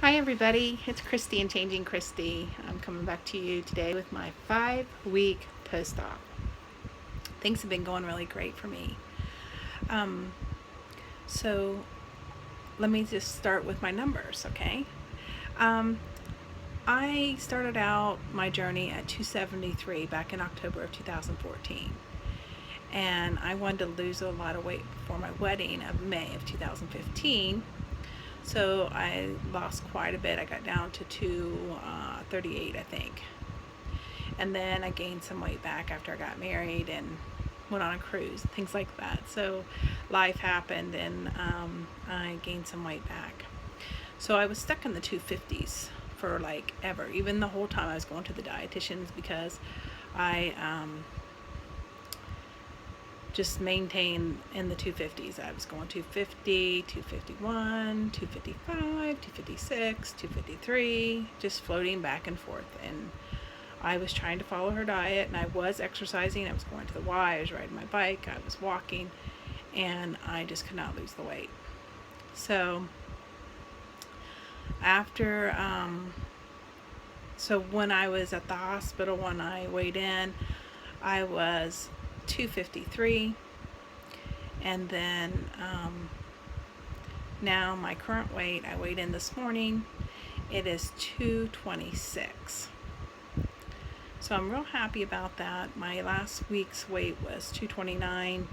Hi everybody, it's Christy and Changing Christy. I'm coming back to you today with my 5-week post-op. Things have been going really great for me. So let me just start with my numbers, okay? I started out my journey at 273 back in October of 2014. And I wanted to lose a lot of weight before my wedding of May of 2015. So I lost quite a bit. I got down to 238, I think. And then I gained some weight back after I got married and went on a cruise, things like that. So life happened and I gained some weight back. So I was stuck in the 250s for like ever, even the whole time I was going to the dietitians, because I just maintain in the 250s. I was going 250, 251, 255, 256, 253, just floating back and forth. And I was trying to follow her diet, and I was exercising. I was going to the Y, I was riding my bike, I was walking, and I just could not lose the weight. So after, so when I was at the hospital, when I weighed in, I was 253, and then now my current weight, I weighed in this morning, it is 226. So I'm real happy about that. My last week's weight was 229,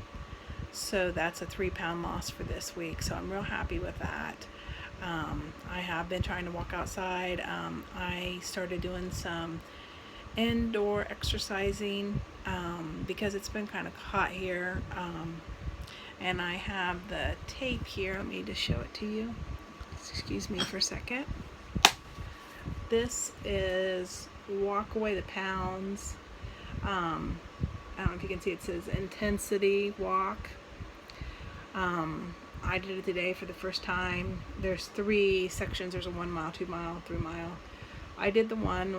so that's a 3-pound loss for this week, so I'm real happy with that. I have been trying to walk outside. I started doing some indoor exercising because it's been kind of hot here, and I have the tape here. Let me just show it to you. Excuse me for a second. This is Walk Away the Pounds. I don't know if you can see, it says intensity walk. I did it today for the first time. There's 3 sections. There's a 1 mile, 2 mile, 3 mile. I did the one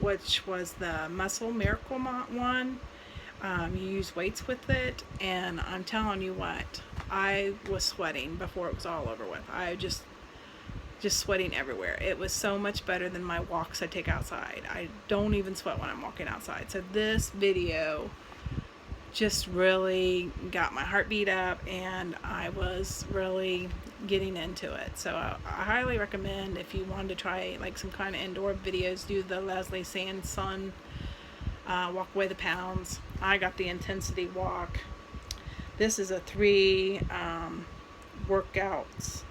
which was the Muscle Miracle one. You use weights with it, and I'm telling you what, I was sweating before it was all over with. I just sweating everywhere. It was so much better than my walks I take outside. I don't even sweat when I'm walking outside. So this video just really got my heartbeat up, and I was really getting into it. So I highly recommend, if you wanted to try like some kind of indoor videos, do the Leslie Sanson Walk Away the Pounds. I got the intensity walk. This is a 3 workouts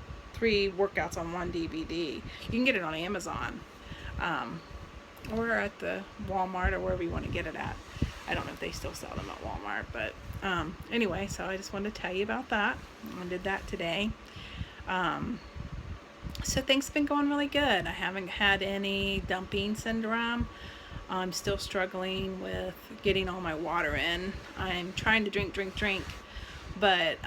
on one DVD. You can get it on Amazon or at the Walmart or wherever you want to get it at. I don't know if they still sell them at Walmart, but anyway, so I just wanted to tell you about that. I did that today. So things have been going really good. I haven't had any dumping syndrome. I'm still struggling with getting all my water in. I'm trying to drink, but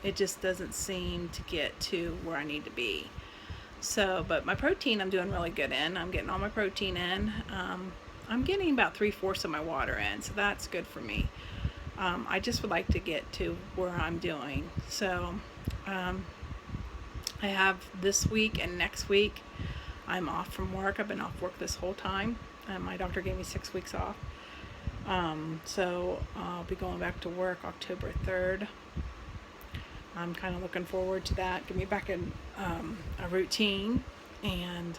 it just doesn't seem to get to where I need to be. So, but my protein I'm doing really good in. I'm getting all my protein in. I'm getting about 3/4 of my water in, so that's good for me. I just would like to get to where I'm doing. So I have this week and next week I'm off from work. I've been off work this whole time. My doctor gave me 6 weeks off. So I'll be going back to work October 3rd. I'm kind of looking forward to that. Get me back in a routine and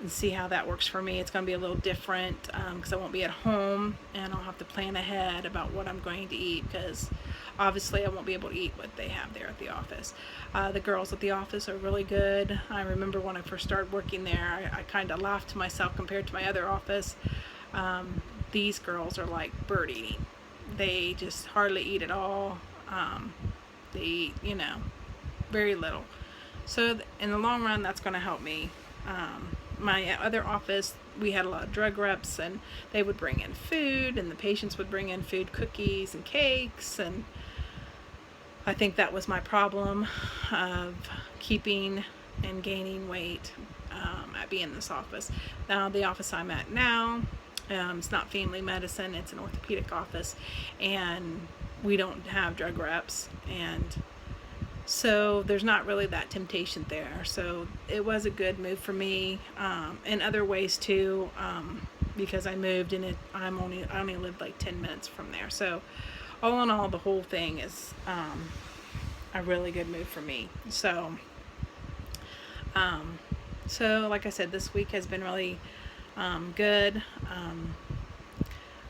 see how that works for me. It's going to be a little different because I won't be at home, and I'll have to plan ahead about what I'm going to eat, because obviously I won't be able to eat what they have there at the office. The girls at the office are really good. I remember when I first started working there, I kind of laughed to myself compared to my other office. These girls are like bird eating. They just hardly eat at all. They eat, very little. So in the long run, that's going to help me. My other office, we had a lot of drug reps, and they would bring in food, and the patients would bring in food, cookies and cakes, and I think that was my problem of keeping and gaining weight at being in this office. Now the office I'm at now, it's not family medicine, it's an orthopedic office, and we don't have drug reps, and So there's not really that temptation there. So it was a good move for me, in other ways too, because I moved and I only lived like 10 minutes from there. So all in all, the whole thing is a really good move for me. So like I said, this week has been really good.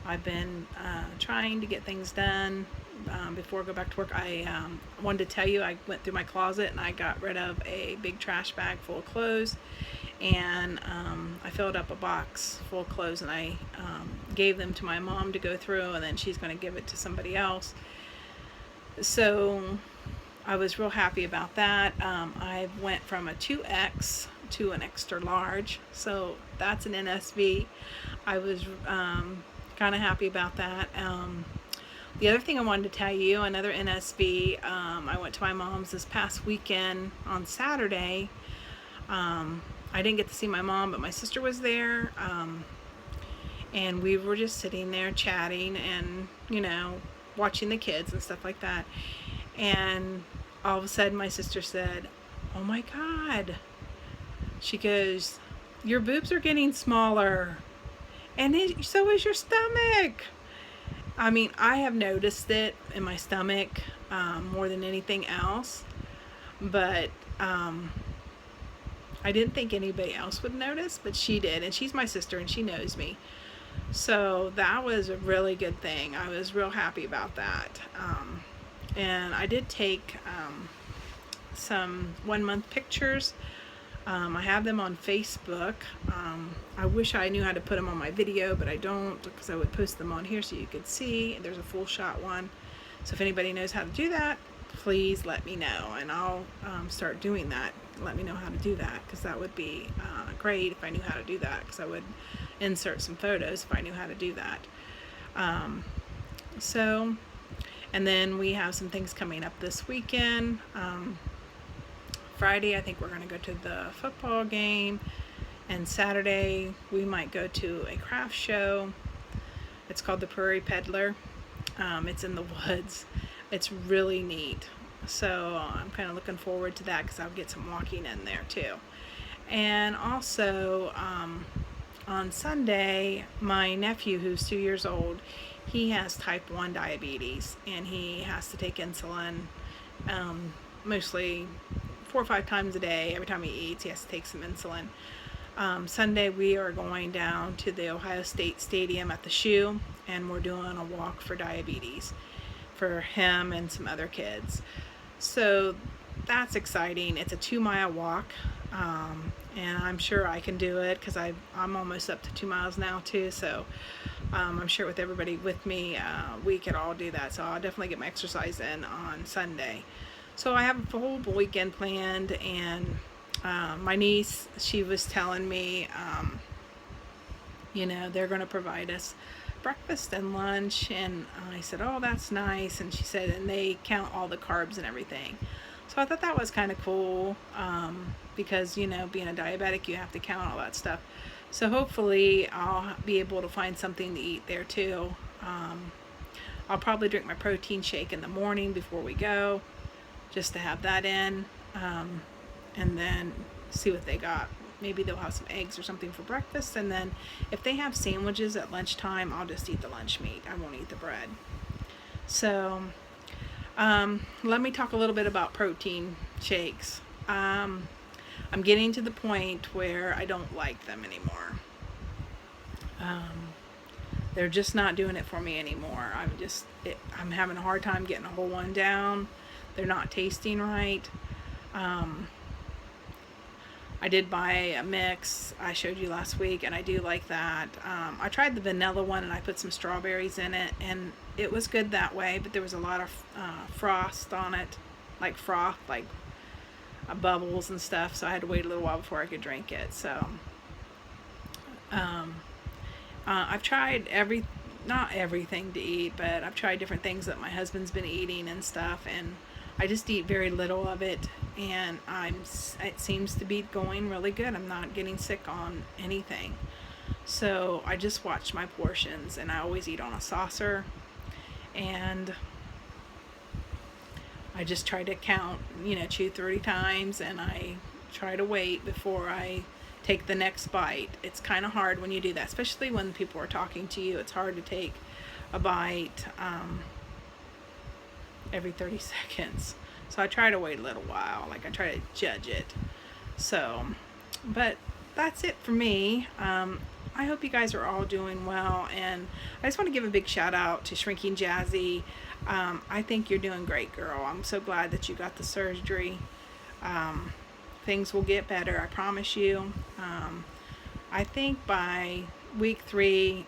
I've been trying to get things done before I go back to work. I wanted to tell you, I went through my closet and I got rid of a big trash bag full of clothes, and I filled up a box full of clothes, and I gave them to my mom to go through, and then she's going to give it to somebody else. So I was real happy about that. I went from a 2X to an extra large, so that's an NSV. I was kind of happy about that. The other thing I wanted to tell you, another NSV, I went to my mom's this past weekend on Saturday. I didn't get to see my mom, but my sister was there, and we were just sitting there chatting and, watching the kids and stuff like that. And all of a sudden my sister said, "Oh my God," she goes, "your boobs are getting smaller, and so is your stomach." I mean, I have noticed it in my stomach more than anything else, but I didn't think anybody else would notice, but she did, and she's my sister and she knows me. So that was a really good thing. I was real happy about that. And I did take some 1-month pictures. I have them on Facebook. I wish I knew how to put them on my video, but I don't, because I would post them on here so you could see. There's a full shot one. So if anybody knows how to do that, please let me know, and I'll start doing that. Let me know how to do that, because that would be great if I knew how to do that, because I would insert some photos if I knew how to do that. And then we have some things coming up this weekend. Friday, I think we're going to go to the football game, and Saturday we might go to a craft show. It's called the Prairie Peddler. It's in the woods. It's really neat. So I'm kind of looking forward to that, because I'll get some walking in there too. And also on Sunday, my nephew, who's 2 years old, he has type 1 diabetes, and he has to take insulin mostly 4 or 5 times a day. Every time he eats, he has to take some insulin. Sunday, we are going down to the Ohio State Stadium at the Shoe, and we're doing a walk for diabetes for him and some other kids. So that's exciting. It's a 2-mile walk, and I'm sure I can do it, because I'm almost up to 2 miles now too. So I'm sure with everybody with me, we could all do that. So I'll definitely get my exercise in on Sunday. So I have a whole weekend planned, and my niece, she was telling me, they're going to provide us breakfast and lunch, and I said, "Oh, that's nice." And she said, and they count all the carbs and everything. So I thought that was kind of cool, because, being a diabetic, you have to count all that stuff. So hopefully I'll be able to find something to eat there too. I'll probably drink my protein shake in the morning before we go, just to have that in, and then see what they got. Maybe they'll have some eggs or something for breakfast, and then if they have sandwiches at lunchtime, I'll just eat the lunch meat. I won't eat the bread. So let me talk a little bit about protein shakes. I'm getting to the point where I don't like them anymore. They're just not doing it for me anymore. I'm having a hard time getting a whole one down. They're not tasting right. I did buy a mix I showed you last week, and I do like that. I tried the vanilla one, and I put some strawberries in it, and it was good that way, but there was a lot of frost on it, like froth, like bubbles and stuff, so I had to wait a little while before I could drink it. So I've tried not everything to eat, but I've tried different things that my husband's been eating and stuff, and I just eat very little of it, and it seems to be going really good. I'm not getting sick on anything. So I just watch my portions, and I always eat on a saucer, and I just try to count, chew 30 times, and I try to wait before I take the next bite. It's kind of hard when you do that, especially when people are talking to you. It's hard to take a bite every 30 seconds. So I try to wait a little while, like I try to judge it. So, but that's it for me. I hope you guys are all doing well, and I just want to give a big shout out to Shrinking Jazzy. I think you're doing great, girl. I'm so glad that you got the surgery. Things will get better, I promise you. I think by week 3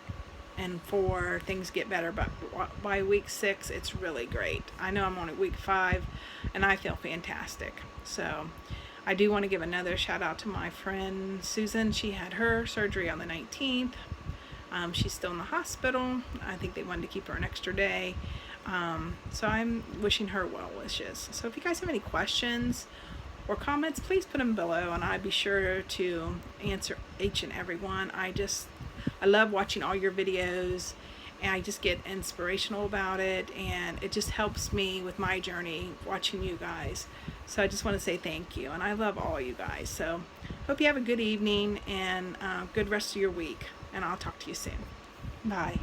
and 4 things get better, but by week 6 it's really great. I know I'm on at week 5 and I feel fantastic. So I do want to give another shout out to my friend Susan. She had her surgery on the 19th. She's still in the hospital. I think they wanted to keep her an extra day. So I'm wishing her well wishes. So if you guys have any questions or comments, please put them below, and I'd be sure to answer each and every one. I love watching all your videos, and I just get inspirational about it, and it just helps me with my journey watching you guys. So I just want to say thank you, and I love all you guys. So hope you have a good evening and good rest of your week, and I'll talk to you soon. Bye.